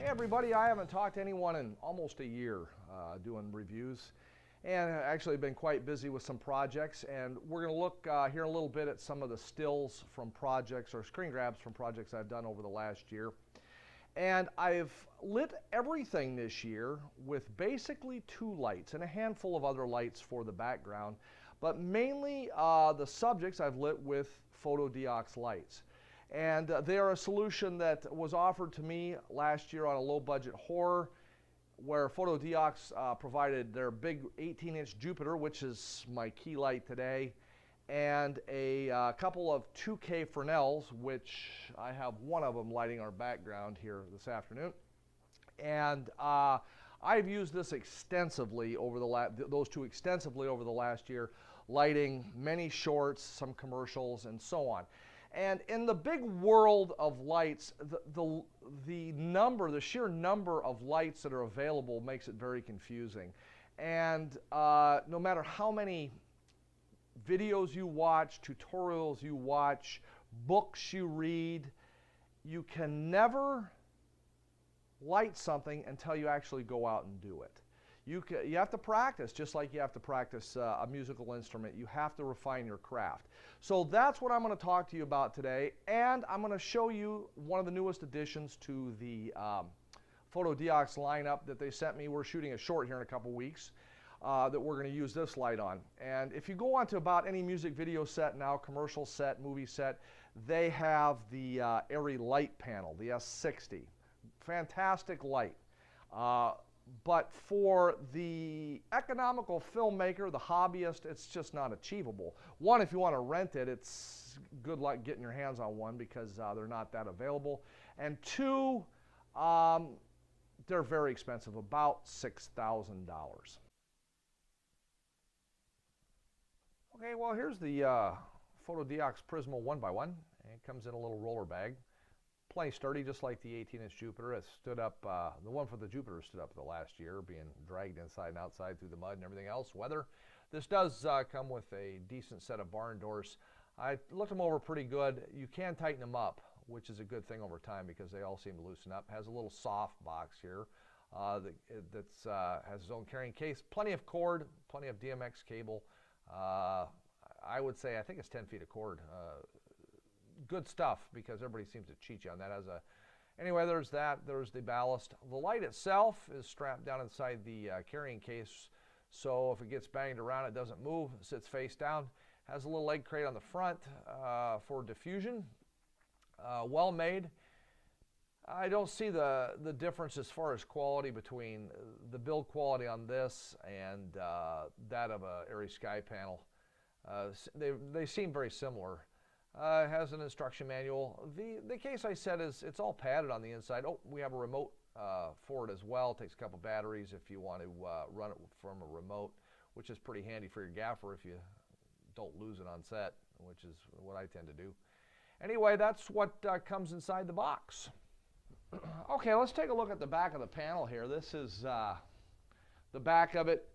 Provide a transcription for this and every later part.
everybody, I haven't talked to anyone in almost a year doing reviews, and I've actually been quite busy with some projects, and we're going to look here a little bit at some of the stills from projects or screen grabs from projects I've done over the last year. And I've lit everything this year with basically 2 lights and a handful of other lights for the background, but mainly the subjects I've lit with Fotodiox lights. And they are a solution that was offered to me last year on a low-budget horror, where Fotodiox provided their big 18-inch Jupiter, which is my key light today, and a couple of 2K Fresnels, which I have one of them lighting our background here this afternoon. And I've used this extensively over those two extensively over the last year, lighting many shorts, some commercials, and so on. And in the big world of lights, the sheer number of lights that are available makes it very confusing. And no matter how many videos you watch, tutorials you watch, books you read, you can never light something until you actually go out and do it. You have to practice, just like you have to practice a musical instrument. You have to refine your craft. So that's what I'm going to talk to you about today, and I'm going to show you one of the newest additions to the Fotodiox lineup that they sent me. We're shooting a short here in a couple weeks that we're going to use this light on. And if you go on to about any music video set now, commercial set, movie set, they have the Airy light panel, the S60. Fantastic light. But for the economical filmmaker, the hobbyist, it's just not achievable. One, if you want to rent it, it's good luck getting your hands on one because they're not that available. And two, they're very expensive, about $6,000. Okay, well, here's the Fotodiox Prismo 1x1. It comes in a little roller bag. Plenty sturdy, just like the 18-inch Jupiter. It stood up, the one for the Jupiter stood up the last year, being dragged inside and outside through the mud and everything else, weather. This does come with a decent set of barn doors. I looked them over pretty good. You can tighten them up, which is a good thing over time because they all seem to loosen up. It has a little soft box here that has its own carrying case. Plenty of cord, plenty of DMX cable. I would say, I think it's 10 feet of cord. Good stuff because everybody seems to cheat you on that. Anyway, there's that. There's the ballast. The light itself is strapped down inside the carrying case, so if it gets banged around, it doesn't move. It sits face down. Has a little leg crate on the front for diffusion. Well made. I don't see the difference as far as quality between the build quality on this and that of a Airy Sky panel. They seem very similar. It has an instruction manual. The case I said is it's all padded on the inside. Oh, we have a remote for it as well. It takes a couple batteries if you want to run it from a remote, which is pretty handy for your gaffer if you don't lose it on set, which is what I tend to do. Anyway, that's what comes inside the box. Okay, let's take a look at the back of the panel here. This is the back of it.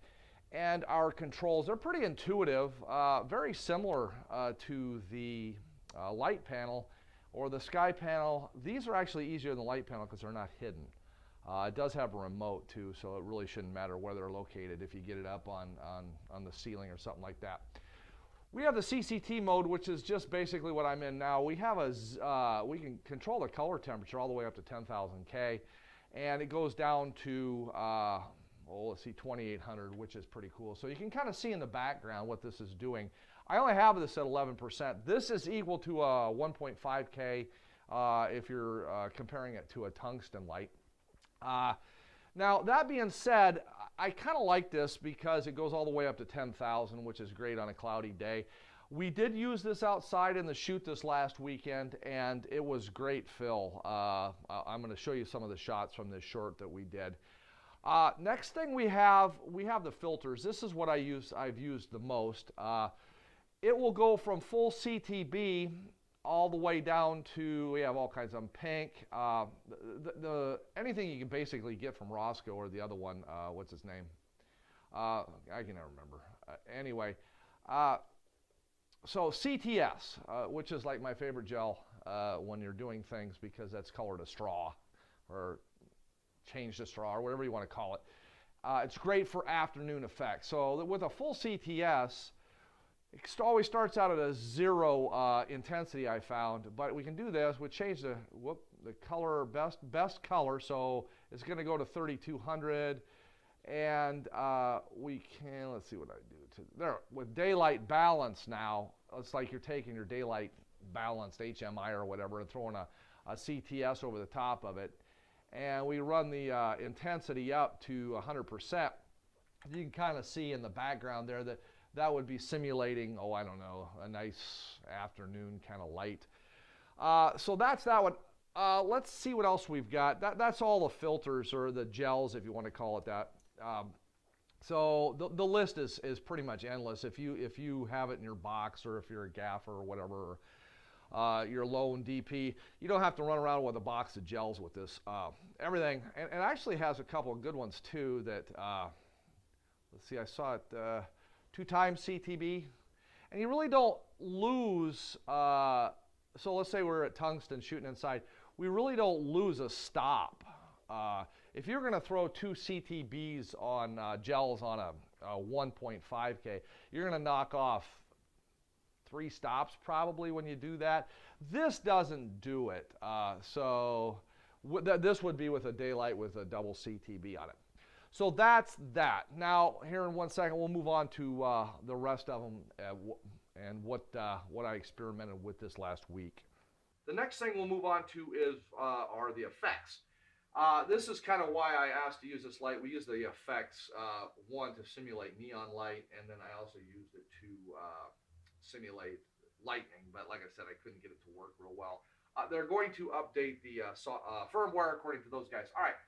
And our controls, they're pretty intuitive, very similar to the light panel or the sky panel. These are actually easier than the light panel because they're not hidden. It does have a remote too, so it really shouldn't matter where they're located if you get it up on the ceiling or something like that. We have the Cct mode, which is just basically what I'm in now. We have we can control the color temperature all the way up to 10,000 K, and it goes down to let's see, 2800, which is pretty cool. So you can kind of see in the background what this is doing. I only have this at 11%. This is equal to a 1.5K if you're comparing it to a tungsten light. Now, that being said, I kind of like this because it goes all the way up to 10,000, which is great on a cloudy day. We did use this outside in the shoot this last weekend, and it was great fill. I'm going to show you some of the shots from this short that we did. Next thing we have the filters. This is what I've used the most. It will go from full CTB all the way down to, we have all kinds of them, pink. Anything you can basically get from Roscoe or the other one, what's his name? I can never remember. Anyway, so CTS, which is like my favorite gel when you're doing things because that's colored a straw or change the straw, or whatever you want to call it. It's great for afternoon effects. So with a full CTS, it always starts out at a 0 intensity, I found, but we can do this. We change the color, best color, so it's going to go to 3200, and we can, let's see what I do. There, with daylight balance now, it's like you're taking your daylight balanced HMI or whatever and throwing a CTS over the top of it, and we run the intensity up to 100%. You can kind of see in the background there that would be simulating, oh, I don't know, a nice afternoon kind of light. So that's that one. Let's see what else we've got. That's all the filters, or the gels, if you want to call it that. So the list is pretty much endless. If you have it in your box, or if you're a gaffer or whatever, you're a lone DP, you don't have to run around with a box of gels with this. Everything, and it actually has a couple of good ones too that, let's see, I saw it, 2x CTB, and you really don't lose, so let's say we're at tungsten shooting inside, we really don't lose a stop. If you're going to throw 2 CTBs on gels on a 1.5K, you're going to knock off 3 stops probably when you do that. This doesn't do it. So this would be with a daylight with a double CTB on it. So that's that. Now, here in 1 second, we'll move on to the rest of them and what I experimented with this last week. The next thing we'll move on to are the effects. This is kind of why I asked to use this light. We use the effects, one, to simulate neon light, and then I also used it to simulate lightning, but like I said, I couldn't get it to work real well. They're going to update the firmware according to those guys. All right.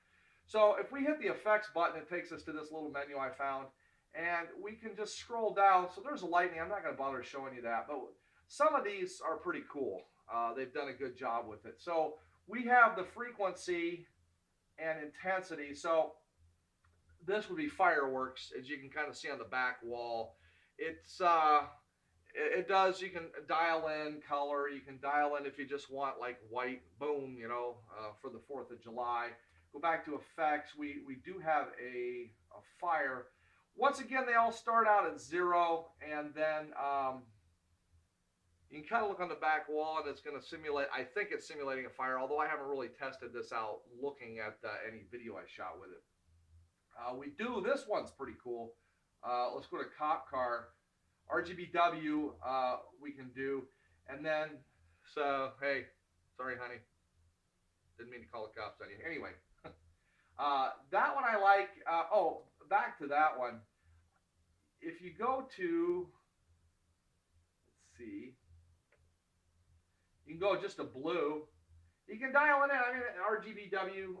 So if we hit the effects button, it takes us to this little menu I found, and we can just scroll down. So there's a lightning. I'm not going to bother showing you that, but some of these are pretty cool. They've done a good job with it. So we have the frequency and intensity. So this would be fireworks, as you can kind of see on the back wall. It's it does, you can dial in color. You can dial in if you just want like white, boom, you know, for the 4th of July. Go back to effects. We do have a fire. Once again, they all start out at 0, and then you can kind of look on the back wall, and it's going to simulate, I think it's simulating a fire, although I haven't really tested this out looking at any video I shot with it. This one's pretty cool. Let's go to cop car. RGBW we can do, and then, so, hey, sorry honey, didn't mean to call the cops on you. Anyway, that one I like. Oh, back to that one. If you go to, let's see, you can go just a blue. You can dial it in. I mean, RGBW,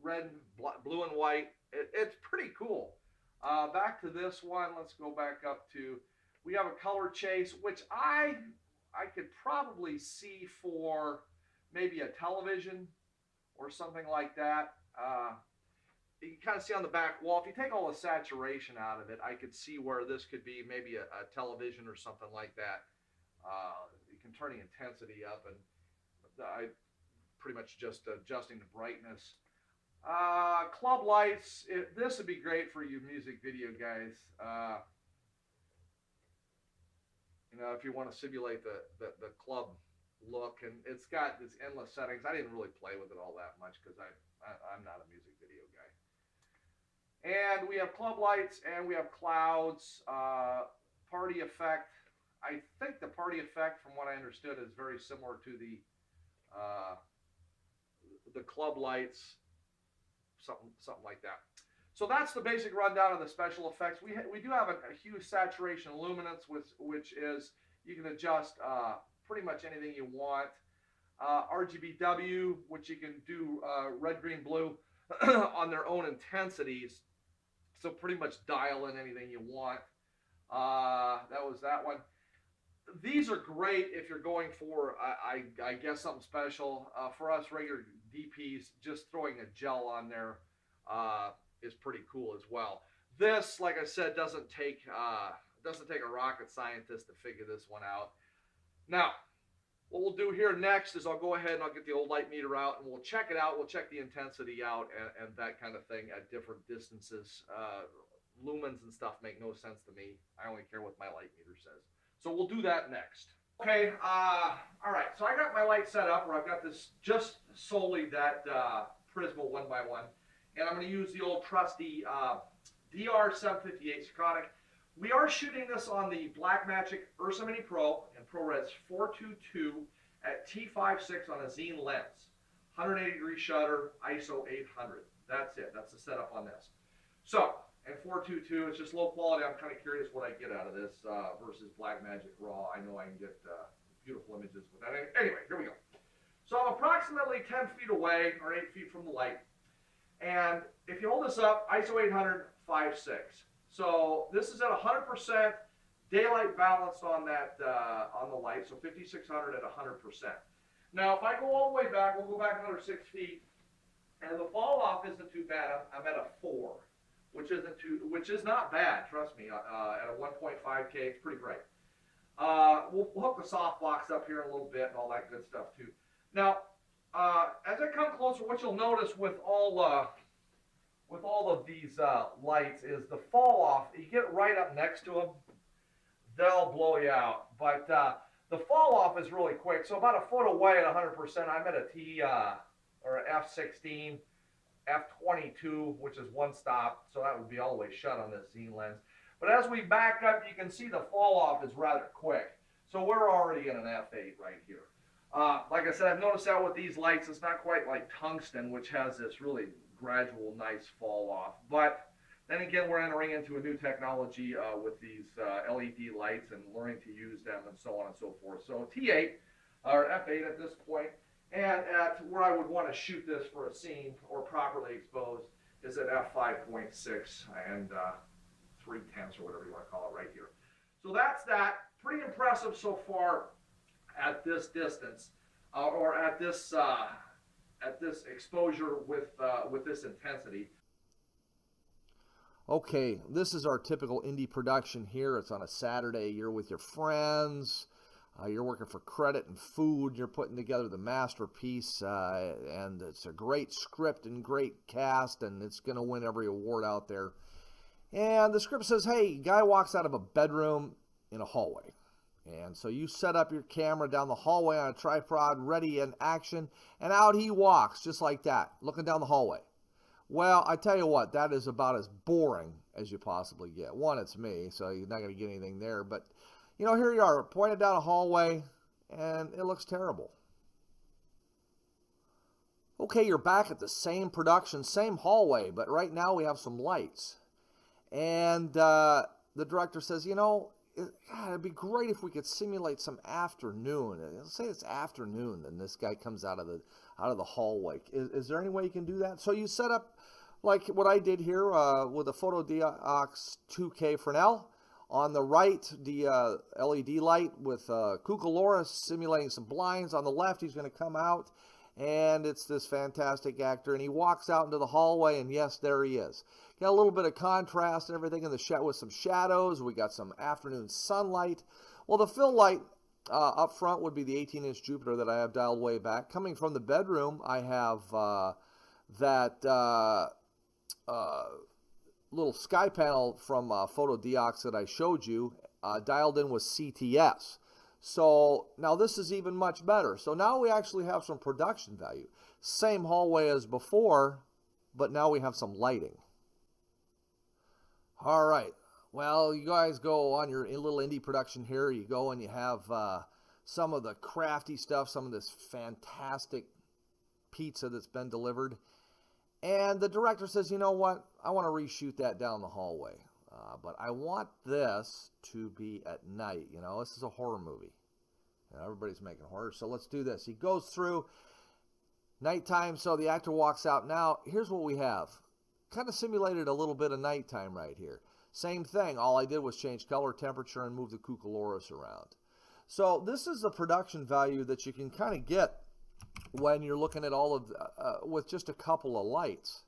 red, blue, and white. It's pretty cool. Back to this one. Let's go back up to. We have a color chase, which I could probably see for maybe a television or something like that. You can kind of see on the back wall. If you take all the saturation out of it, I could see where this could be maybe a television or something like that. You can turn the intensity up, and I pretty much just adjusting the brightness. Club lights. This would be great for you music video guys. You know, if you want to simulate the club look, and it's got this endless settings. I didn't really play with it all that much because I'm not a music video guy. And we have club lights, and we have clouds, party effect. I think the party effect, from what I understood, is very similar to the club lights, something like that. So that's the basic rundown of the special effects. We do have a hue, saturation, luminance, which is you can adjust pretty much anything you want. RGBW, which you can do red, green, blue on their own intensities. So pretty much dial in anything you want. That was that one. These are great if you're going for, I guess, something special. For us regular DPs, just throwing a gel on there is pretty cool as well. This, like I said, doesn't take a rocket scientist to figure this one out. Now, What we'll do here next is I'll go ahead and I'll get the old light meter out and we'll check it out. We'll check the intensity out and that kind of thing at different distances. Lumens and stuff make no sense to me. I only care what my light meter says. So we'll do that next. Okay, all right, so I got my light set up where I've got this just solely that Prismo 1x1, and I'm going to use the old trusty DR758 Cct. We are shooting this on the Blackmagic Ursa Mini Pro in ProRes 422 at t5.6 on a Xene lens. 180 degree shutter, ISO 800. That's it, that's the setup on this. So, and 422, it's just low quality. I'm kind of curious what I get out of this versus Blackmagic RAW. I know I can get beautiful images with that. Anyway, here we go. So I'm approximately 10 feet away, or 8 feet from the light. And if you hold this up, ISO 800, 5.6. So this is at 100% daylight balanced on that on the light, so 5600 at 100%. Now, if I go all the way back, we'll go back another 6 feet, and the fall off isn't too bad. I'm at a 4. Which is not bad, trust me. At a 1.5K, it's pretty great. We'll hook the softbox up here in a little bit and all that good stuff too. Now, as I come closer, what you'll notice with all of these lights is the fall off. You get right up next to them, they'll blow you out. But the fall off is really quick. So about a foot away at 100%, I'm at a T or f16. f22, which is one stop, so that would be all the way shut on this Xene lens. But as we back up, you can see the fall off is rather quick. So we're already in an f8 right here. Like I said, I've noticed that with these lights, it's not quite like tungsten, which has this really gradual, nice fall off. But then again, we're entering into a new technology with these LED lights and learning to use them and so on and so forth. So T8, or f8 at this point. And at where I would want to shoot this for a scene or properly exposed is at f5.6 and 3/10 or whatever you want to call it right here. So that's that. Pretty impressive so far at this distance or at this exposure with this intensity. Okay, this is our typical indie production here. It's on a Saturday. You're with your friends. You're working for credit and food. You're putting together the masterpiece, and it's a great script and great cast, and it's going to win every award out there. And the script says, hey, guy walks out of a bedroom in a hallway. And so you set up your camera down the hallway on a tripod, ready in action, and out he walks, just like that, looking down the hallway. Well, I tell you what, that is about as boring as you possibly get. One, it's me, so you're not going to get anything there, but you know, here you are, pointed down a hallway, and it looks terrible. Okay, you're back at the same production, same hallway, but right now we have some lights. And the director says, you know, it'd be great if we could simulate some afternoon. Let's say it's afternoon, and this guy comes out of the hallway. Is there any way you can do that? So you set up like what I did here with a Fotodiox 2K Fresnel. On the right, the LED light with Cucalora simulating some blinds. On the left, he's going to come out, and it's this fantastic actor. And he walks out into the hallway, and yes, there he is. Got a little bit of contrast and everything in the shot with some shadows. We got some afternoon sunlight. Well, the fill light up front would be the 18-inch Jupiter that I have dialed way back. Coming from the bedroom, I have that little sky panel from Fotodiox that I showed you dialed in with CTS. So now this is even much better. So now we actually have some production value. Same hallway as before, but now we have some lighting. All right. Well, you guys go on your little indie production here. You go and you have some of the crafty stuff, some of this fantastic pizza that's been delivered. And the director says, you know what, I want to reshoot that down the hallway. But I want this to be at night. You know, this is a horror movie. You know, everybody's making horror, so let's do this. He goes through nighttime, so the actor walks out. Now, here's what we have. Kind of simulated a little bit of nighttime right here. Same thing. All I did was change color, temperature, and move the Cucaloris around. So this is the production value that you can kind of get when you're looking at all of with just a couple of lights.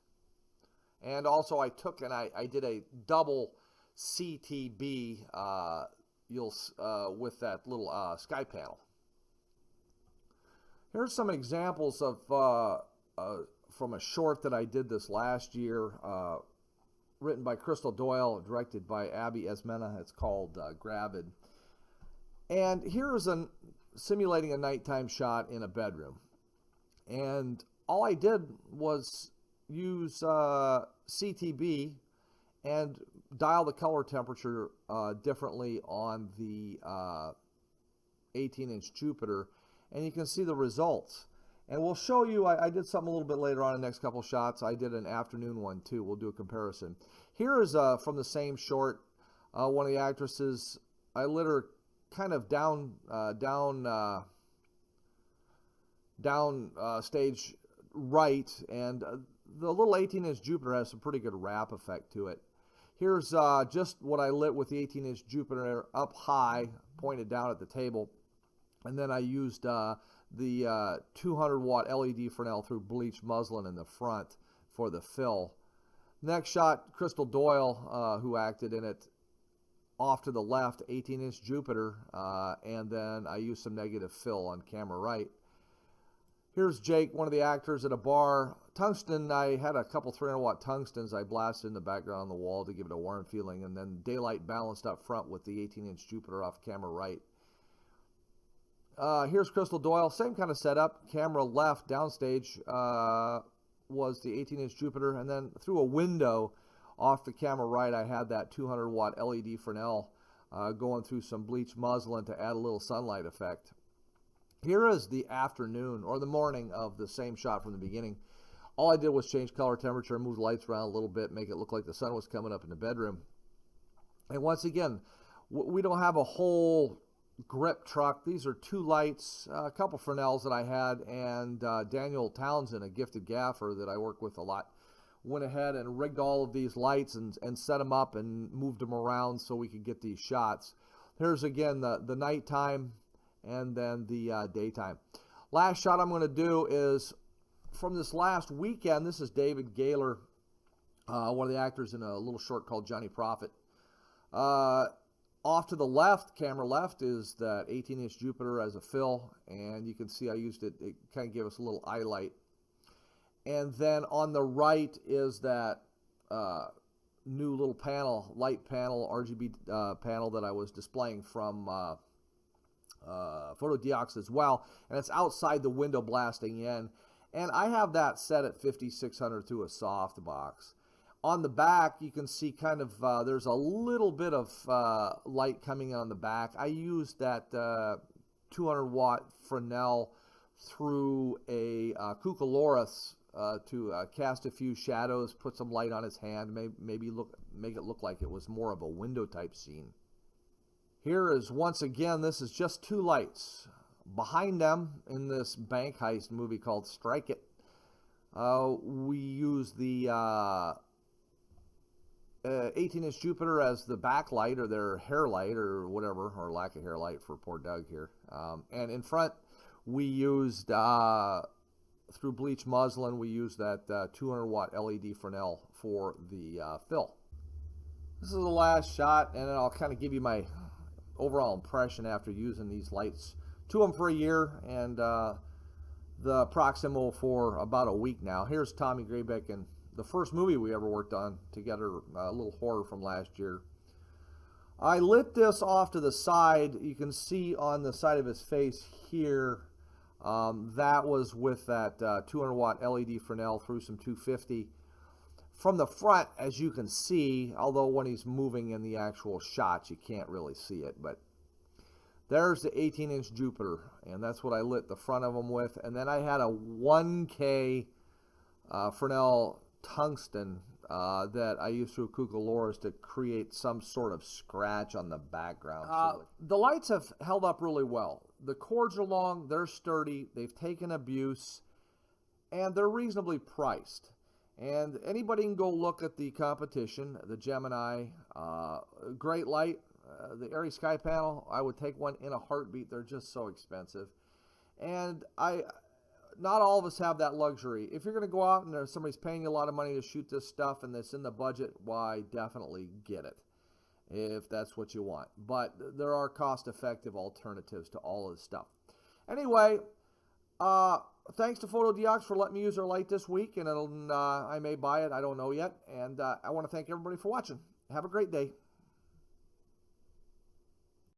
And also I took and I did a double CTB with that little sky panel. Here's some examples of from a short that I did this last year, written by Crystal Doyle, directed by Abby Esmena. It's called Gravid. And here is simulating a nighttime shot in a bedroom. And all I did was use CTB and dial the color temperature differently on the 18-inch Jupiter, and you can see the results. And we'll show you, I did something a little bit later on in the next couple shots. I did an afternoon one too. We'll do a comparison. Here is from the same short, one of the actresses. I lit her kind of down stage right, and the little 18-inch Jupiter has some pretty good wrap effect to it. Here's just what I lit with the 18-inch Jupiter up high, pointed down at the table, and then I used the 200-watt LED Fresnel through bleached muslin in the front for the fill. Next shot, Crystal Doyle, who acted in it, off to the left, 18-inch Jupiter, and then I used some negative fill on camera right. Here's Jake, one of the actors, at a bar. Tungsten, I had a couple 300-watt tungstens I blasted in the background on the wall to give it a warm feeling, and then daylight balanced up front with the 18-inch Jupiter off camera right. Here's Crystal Doyle, same kind of setup. Camera left, downstage, was the 18-inch Jupiter, and then through a window off the camera right, I had that 200-watt LED Fresnel going through some bleached muslin to add a little sunlight effect. Here is the afternoon or the morning of the same shot from the beginning. All I did was change color temperature, move the lights around a little bit, make it look like the sun was coming up in the bedroom. And once again, we don't have a whole grip truck. These are two lights, a couple Fresnels that I had, and Daniel Townsend, a gifted gaffer that I work with a lot, went ahead and rigged all of these lights and set them up and moved them around so we could get these shots. Here's again the nighttime and then the daytime. Last shot I'm going to do is from this last weekend. This is David Gaylor, one of the actors in a little short called Johnny Prophet. Off to the left, camera left, is that 18-inch Jupiter as a fill, and you can see I used it. It kind of gave us a little eye light. And then on the right is that new little panel, light panel, RGB panel that I was displaying from Fotodiox as well, and it's outside the window blasting in. And I have that set at 5600 through a softbox. On the back, you can see kind of there's a little bit of light coming on the back. I used that 200-watt Fresnel through a Cucaloris to cast a few shadows, put some light on his hand, make it look like it was more of a window type scene. Here is, once again, this is just two lights. Behind them, in this bank heist movie called Strike It, we use the 18-inch Jupiter as the backlight, or their hair light, or whatever, or lack of hair light for poor Doug here. And in front, we used, through bleach muslin, we used that 200-watt LED Fresnel for the fill. This is the last shot, and then I'll kind of give you my overall impression after using these lights. Two of them for a year, and the Proximo for about a week now. Here's Tommy Graybeck and the first movie we ever worked on together, a little horror from last year. I lit this off to the side. You can see on the side of his face here, that was with that 200-watt LED Fresnel through some 250. From the front, as you can see, although when he's moving in the actual shots, you can't really see it, but there's the 18-inch Jupiter, and that's what I lit the front of them with. And then I had a 1K Fresnel tungsten that I used through Cucaloris to create some sort of scratch on the background. The lights have held up really well. The cords are long, they're sturdy, they've taken abuse, and they're reasonably priced. And anybody can go look at the competition, the Gemini, great light. The Airy Sky panel, I would take one in a heartbeat. They're just so expensive. And not all of us have that luxury. If you're going to go out and somebody's paying you a lot of money to shoot this stuff and it's in the budget, why, definitely get it if that's what you want. But there are cost-effective alternatives to all of this stuff. Anyway, Thanks to Fotodiox for letting me use their light this week, and I may buy it. I don't know yet. And I want to thank everybody for watching. Have a great day.